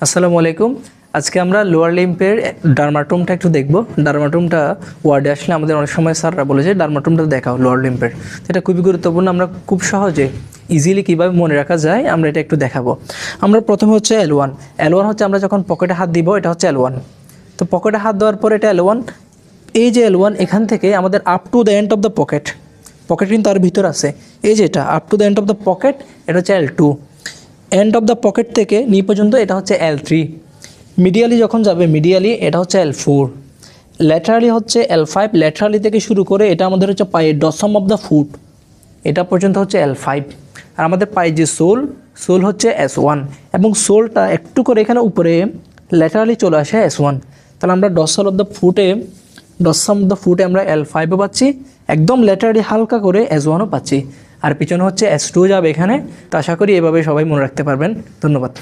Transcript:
আসসালামু আলাইকুম। আজকে আমরা লোয়ার লিম্পের ডার্মাটোমটা একটু দেখব। ডার্মাটোমটা ওয়ার্ডে আসলে আমাদের অনেক সময় স্যাররা বলে যে ডার্মাটোমটা দেখাও লোয়ার লিম্পের। এটা খুবই গুরুত্বপূর্ণ, আমরা খুব সহজে ইজিলি কীভাবে মনে রাখা যায় আমরা এটা একটু দেখাবো। আমরা প্রথমে হচ্ছে L1 হচ্ছে আমরা যখন পকেটে হাত দিব এটা হচ্ছে L1। তো পকেটে হাত দেওয়ার পর এটা L1, এই যে L1 এখান থেকে আমাদের up to the end of the pocket কিন্তু তার ভিতর আছে, এই যে এটা up to the end of the pocket এটা হচ্ছে L2। End of the pocket থেকে নি পর্যন্ত এটা হচ্ছে L3। মিডিয়ালি যখন যাবে মিডিয়ালি এটা হচ্ছে L4। ল্যাটারালি হচ্ছে L5। ল্যাটারালি থেকে শুরু করে এটা আমাদের হচ্ছে পায়ের ডসম অফ দ্য ফুট, এটা পর্যন্ত হচ্ছে L5। আর আমাদের পায়ের যে সোল হচ্ছে S1, এবং সোলটা একটু করে এখানে উপরে ল্যাটারালি চলে আসে S1। তাহলে আমরা ডসম অফ দ্য ফুটে আমরা L5ও পাচ্ছি, একদম ল্যাটারালি হালকা করে S1ও পাচ্ছি, আর পিছনে হচ্ছে S2 যাবে এখানে। তো আশা করি এভাবে সবাই মনে রাখতে পারবেন। ধন্যবাদ।